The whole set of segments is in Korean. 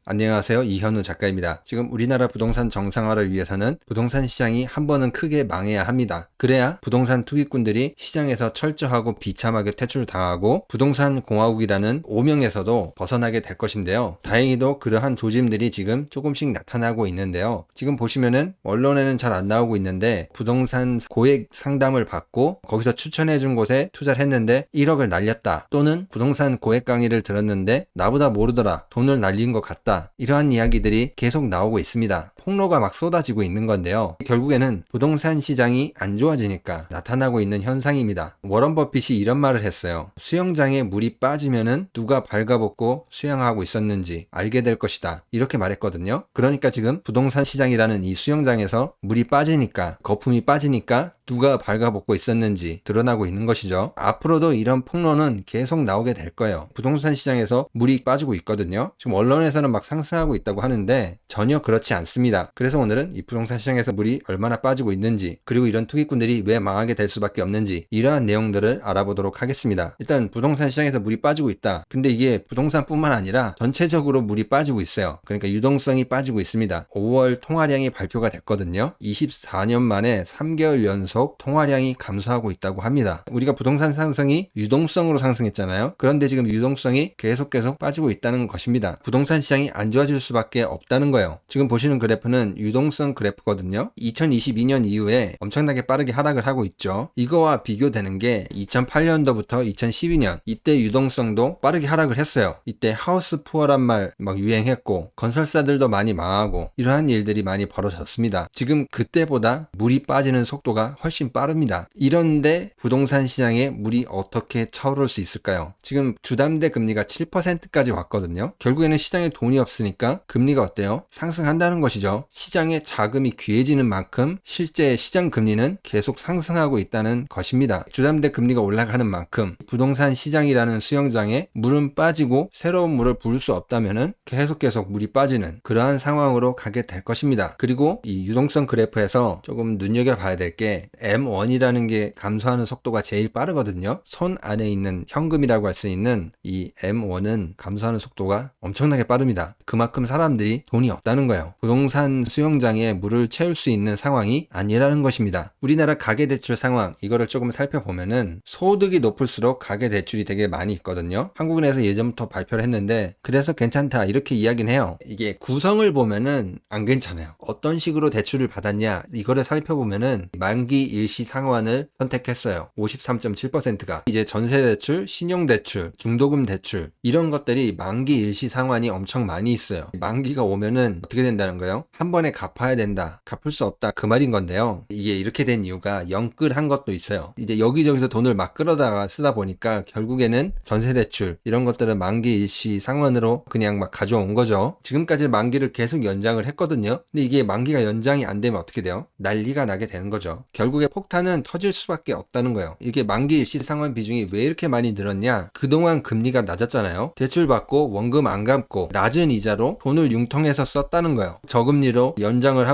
안녕하세요. 이현우 작가입니다. 지금 우리나라 부동산 정상화를 위해서는 부동산 시장이 한 번은 크게 망해야 합니다. 그래야 부동산 투기꾼들이 시장에서 철저하고 비참하게 퇴출당하고 부동산 공화국이라는 오명에서도 벗어나게 될 것인데요. 다행히도 그러한 조짐들이 지금 조금씩 나타나고 있는데요. 지금 보시면은 언론에는 잘 안 나오고 있는데 부동산 고액 상담을 받고 거기서 추천해 준 곳에 투자를 했는데 1억을 날렸다. 또는 부동산 고액 강의를 들었는데 나보다 모르더라. 돈을 날린 것 같다. 이러한 이야기들이 계속 나오고 있습니다. 폭로가 막 쏟아지고 있는 건데요. 결국에는 부동산 시장이 안 좋아지니까 나타나고 있는 현상입니다. 워런 버핏이 이런 말을 했어요. 수영장에 물이 빠지면은 누가 발가벗고 수영하고 있었는지 알게 될 것이다. 이렇게 말했거든요. 그러니까 지금 부동산 시장이라는 이 수영장에서 물이 빠지니까, 거품이 빠지니까 누가 발가벗고 있었는지 드러나고 있는 것이죠. 앞으로도 이런 폭로는 계속 나오게 될 거예요. 부동산 시장에서 물이 빠지고 있거든요. 지금 언론에서는 막 상승하고 있다고 하는데 전혀 그렇지 않습니다. 그래서 오늘은 이 부동산 시장에서 물이 얼마나 빠지고 있는지, 그리고 이런 투기꾼들이 왜 망하게 될 수밖에 없는지, 이러한 내용들을 알아보도록 하겠습니다. 일단 부동산 시장에서 물이 빠지고 있다. 근데 이게 부동산뿐만 아니라 전체적으로 물이 빠지고 있어요. 그러니까 유동성이 빠지고 있습니다. 5월 통화량이 발표가 됐거든요. 24년 만에 3개월 연속 통화량이 감소하고 있다고 합니다. 우리가 부동산 상승이 유동성으로 상승했잖아요. 그런데 지금 유동성이 계속 빠지고 있다는 것입니다. 부동산 시장이 안 좋아질 수밖에 없다는 거예요. 지금 보시는 그래프는 유동성 그래프거든요. 2022년 이후에 엄청나게 빠르게 하락을 하고 있죠. 이거와 비교되는 게 2008년도부터 2012년, 이때 유동성도 빠르게 하락을 했어요. 이때 하우스 푸어란 말 막 유행했고 건설사들도 많이 망하고 이러한 일들이 많이 벌어졌습니다. 지금 그때보다 물이 빠지는 속도가 훨씬 빠릅니다. 이런데 부동산 시장에 물이 어떻게 차오를 수 있을까요? 지금 주담대 금리가 7%까지 왔거든요. 결국에는 시장에 돈이 없으니까 금리가 어때요? 상승한다는 것이죠. 시장에 자금이 귀해지는 만큼 실제 시장 금리는 계속 상승하고 있다는 것입니다. 주담대 금리가 올라가는 만큼 부동산 시장이라는 수영장에 물은 빠지고 새로운 물을 부을 수 없다면은 계속 물이 빠지는 그러한 상황으로 가게 될 것입니다. 그리고 이 유동성 그래프에서 조금 눈여겨봐야 될 게 M1이라는 게 감소하는 속도가 제일 빠르거든요. 손 안에 있는 현금이라고 할 수 있는 이 M1은 감소하는 속도가 엄청나게 빠릅니다. 그만큼 사람들이 돈이 없다는 거예요. 부동산 수영장에 물을 채울 수 있는 상황이 아니라는 것입니다. 우리나라 가계대출 상황, 이거를 조금 살펴보면은 소득이 높을수록 가계대출이 되게 많이 있거든요. 한국은행에서 예전부터 발표를 했는데 그래서 괜찮다 이렇게 이야기는 해요. 이게 구성을 보면은 안 괜찮아요. 어떤 식으로 대출을 받았냐 이거를 살펴보면은 만기 일시 상환을 선택했어요. 53.7%가 이제 전세대출, 신용대출, 중도금 대출 이런 것들이 만기 일시 상환이 엄청 많이 있어요. 만기가 오면은 어떻게 된다는 거예요? 한 번에 갚아야 된다, 갚을 수 없다 그 말인 건데요. 이게 이렇게 된 이유가 영끌한 것도 있어요. 이제 여기저기서 돈을 막 끌어다가 쓰다 보니까 결국에는 전세대출 이런 것들은 만기 일시 상환으로 그냥 막 가져온 거죠. 지금까지 만기를 계속 연장을 했거든요. 근데 이게 만기가 연장이 안 되면 어떻게 돼요? 난리가 나게 되는 거죠. 결국에 폭탄은 터질 수밖에 없다는 거예요. 이게 만기 일시 상환 비중이 왜 이렇게 많이 늘었냐? 그동안 금리가 낮았잖아요. 대출 받고 원금 안 갚고 낮은 이자로 돈을 융통해서 썼다는 거예요. 저금리로 연장을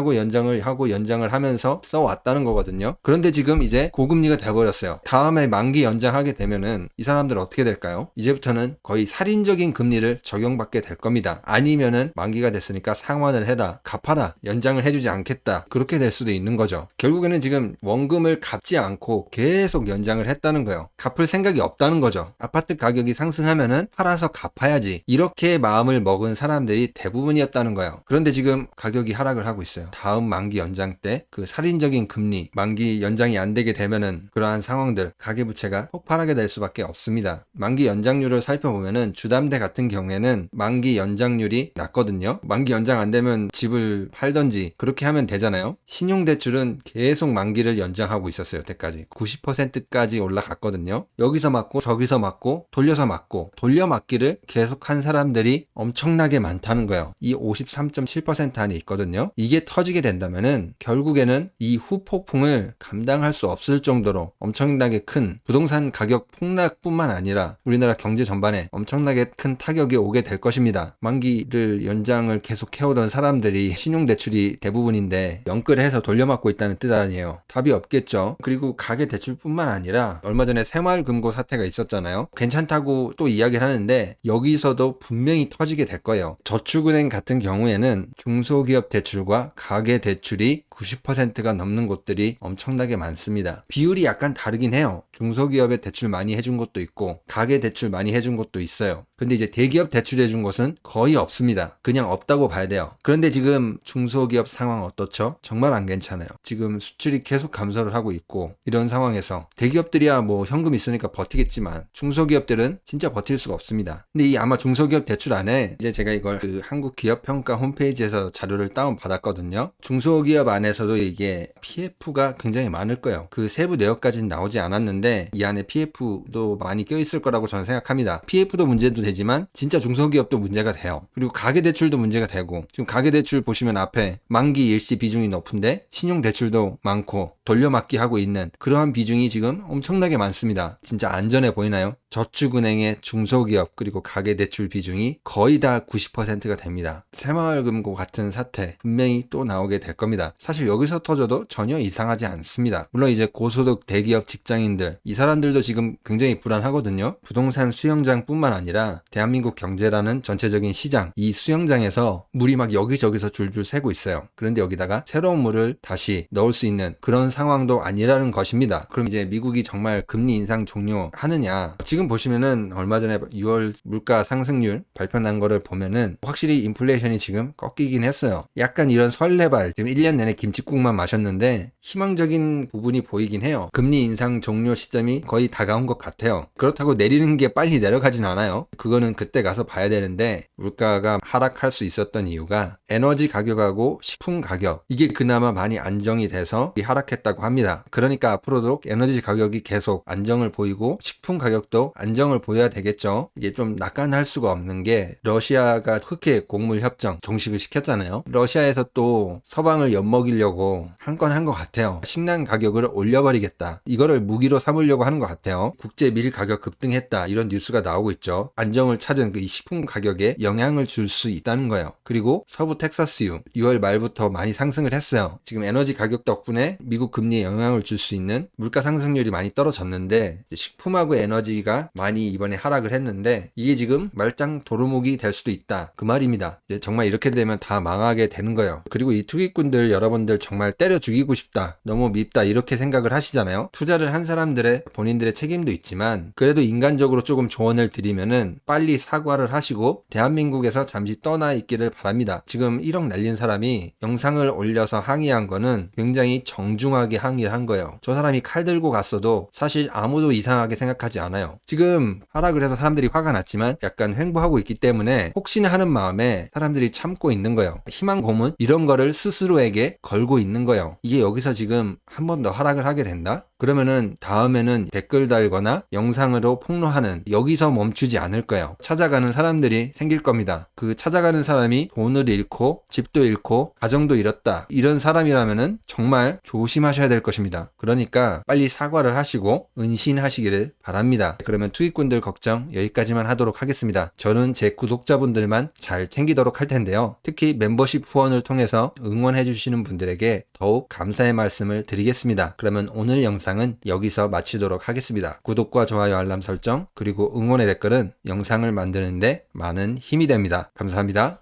하면서 써왔다는 거거든요. 그런데 지금 이제 고금리가 돼버렸어요. 다음에 만기 연장하게 되면은 이 사람들 어떻게 될까요? 이제부터는 거의 살인적인 금리를 적용받게 될 겁니다. 아니면은 만기가 됐으니까 상환을 해라, 갚아라, 연장을 해주지 않겠다, 그렇게 될 수도 있는 거죠. 결국에는 지금 원금을 갚지 않고 계속 연장을 했다는 거예요. 갚을 생각이 없다는 거죠. 아파트 가격이 상승하면은 팔아서 갚아야지, 이렇게 마음을 먹은 사람들이 대부분이었다는 거예요. 그런데 지금 가격이 하락을 하고 있어요. 다음 만기 연장 때 그 살인적인 금리, 만기 연장이 안 되게 되면은 그러한 상황들, 가계부채가 폭발하게 될 수밖에 없습니다. 만기 연장률을 살펴보면은 주담대 같은 경우에는 만기 연장률이 낮거든요. 만기 연장 안 되면 집을 팔던지 그렇게 하면 되잖아요. 신용대출은 계속 만기를 연장하고 있었어요. 여태까지 90%까지 올라갔거든요. 여기서 맞고 저기서 맞고 돌려서 맞고 돌려맞기를 계속한 사람들이 엄청나게 많다는 거예요. 이 53.7% 안에 있거든요. 이게 터지게 된다면은 결국에는 이 후폭풍을 감당할 수 없을 정도로 엄청나게 큰 부동산 가격 폭락뿐만 아니라 우리나라 경제 전반에 엄청나게 큰 타격이 오게 될 것입니다. 만기를 연장을 계속 해오던 사람들이 신용대출이 대부분인데 연끌해서 돌려막고 있다는 뜻 아니에요. 답이 없겠죠. 그리고 가계대출뿐만 아니라 얼마 전에 새마을금고 사태가 있었잖아요. 괜찮다고 또 이야기를 하는데 여기서도 분명히 터지게 될 거예요. 저축은행 같은 경우에는 중소기업 대출과 가계대출이 90%가 넘는 곳들이 엄청나게 많습니다. 비율이 약간 다르긴 해요. 중소기업에 대출 많이 해준 곳도 있고 가계대출 많이 해준 곳도 있어요. 근데 이제 대기업 대출해준 곳은 거의 없습니다. 그냥 없다고 봐야 돼요. 그런데 지금 중소기업 상황 어떻죠? 정말 안 괜찮아요. 지금 수출이 계속 감소를 하고 있고 이런 상황에서 대기업들이야 뭐 현금 있으니까 버티겠지만 중소기업들은 진짜 버틸 수가 없습니다. 근데 이 아마 중소기업 대출 안에 이제 제가 이걸 그 한국기업평가 홈페이지에서 자료를 다운 받았거든요. 중소기업 안에서도 이게 PF가 굉장히 많을 거예요. 그 세부 내역까지는 나오지 않았는데 이 안에 PF도 많이 껴있을 거라고 저는 생각합니다. PF도 문제도 되지만 진짜 중소기업도 문제가 돼요. 그리고 가계대출도 문제가 되고 지금 가계대출 보시면 앞에 만기 일시 비중이 높은데 신용대출도 많고 돌려막기 하고 있는 그러한 비중이 지금 엄청나게 많습니다. 진짜 안전해 보이나요? 저축은행의 중소기업 그리고 가계대출 비중이 거의 다 90%가 됩니다. 새마을금고 같은 사태 분명히 또 나오게 될 겁니다. 사실 여기서 터져도 전혀 이상하지 않습니다. 물론 이제 고소득 대기업 직장인들 이 사람들도 지금 굉장히 불안하거든요. 부동산 수영장뿐만 아니라 대한민국 경제라는 전체적인 시장 이 수영장에서 물이 막 여기저기서 줄줄 새고 있어요. 그런데 여기다가 새로운 물을 다시 넣을 수 있는 그런 상황도 아니라는 것입니다. 그럼 이제 미국이 정말 금리 인상 종료하느냐? 지금 보시면은 얼마 전에 6월 물가 상승률 발표난 거를 보면은 확실히 인플레이션이 지금 꺾이긴 했어요. 약간 이런 설레발 지금 1년 내내 김칫국만 마셨는데 희망적인 부분이 보이긴 해요. 금리 인상 종료 시점이 거의 다가온 것 같아요. 그렇다고 내리는 게 빨리 내려가진 않아요. 그거는 그때 가서 봐야 되는데 물가가 하락할 수 있었던 이유가 에너지 가격하고 식품 가격 이게 그나마 많이 안정이 돼서 하락했다고 합니다. 그러니까 앞으로도 에너지 가격이 계속 안정을 보이고 식품 가격도 안정을 보여야 되겠죠. 이게 좀 낙관할 수가 없는 게 러시아가 흑해 곡물 협정 종식을 시켰잖아요. 러시아에서 또 서방을 엿먹이려고 한 건 한 것 같아요. 식량 가격을 올려버리겠다. 이거를 무기로 삼으려고 하는 것 같아요. 국제 밀 가격 급등했다. 이런 뉴스가 나오고 있죠. 안정을 찾은 그 이 식품 가격에 영향을 줄 수 있다는 거예요. 그리고 서부 텍사스유 6월 말부터 많이 상승을 했어요. 지금 에너지 가격 덕분에 미국 금리에 영향을 줄 수 있는 물가 상승률이 많이 떨어졌는데 식품하고 에너지가 많이 이번에 하락을 했는데 이게 지금 말짱 도루묵이 될 수도 있다. 그 말입니다. 이제 정말 이렇게 되면 다 망하게 되는 거예요. 그리고 이 투기꾼들 여러분들 정말 때려 죽이고 싶다. 너무 밉다. 이렇게 생각을 하시잖아요. 투자를 한 사람들의 본인들의 책임도 있지만 그래도 인간적으로 조금 조언을 드리면은 빨리 사과를 하시고 대한민국에서 잠시 떠나 있기를 바랍니다. 지금 1억 날린 사람이 영상을 올려서 항의한 거는 굉장히 정중하게 항의를 한 거예요. 저 사람이 칼 들고 갔어도 사실 아무도 이상하게 생각하지 않아요. 지금 하락을 해서 사람들이 화가 났지만 약간 횡보하고 있기 때문에 혹시나 하는 마음에 사람들이 참고 있는 거예요. 희망 고문 이런 거를 스스로에게 걸고 있는 거예요. 이게 여기서 지금 한 번 더 하락을 하게 된다? 그러면은 다음에는 댓글 달거나 영상으로 폭로하는 여기서 멈추지 않을 거예요. 찾아가는 사람들이 생길 겁니다. 그 찾아가는 사람이 돈을 잃고 집도 잃고 가정도 잃었다. 이런 사람이라면은 정말 조심하셔야 될 것입니다. 그러니까 빨리 사과를 하시고 은신하시기를 바랍니다. 그러면 투기꾼들 걱정 여기까지만 하도록 하겠습니다. 저는 제 구독자분들만 잘 챙기도록 할 텐데요. 특히 멤버십 후원을 통해서 응원해 주시는 분들에게 더욱 감사의 말씀을 드리겠습니다. 그러면 오늘 영상은 여기서 마치도록 하겠습니다. 구독과 좋아요 알람 설정 그리고 응원의 댓글은 영상을 만드는데 많은 힘이 됩니다. 감사합니다.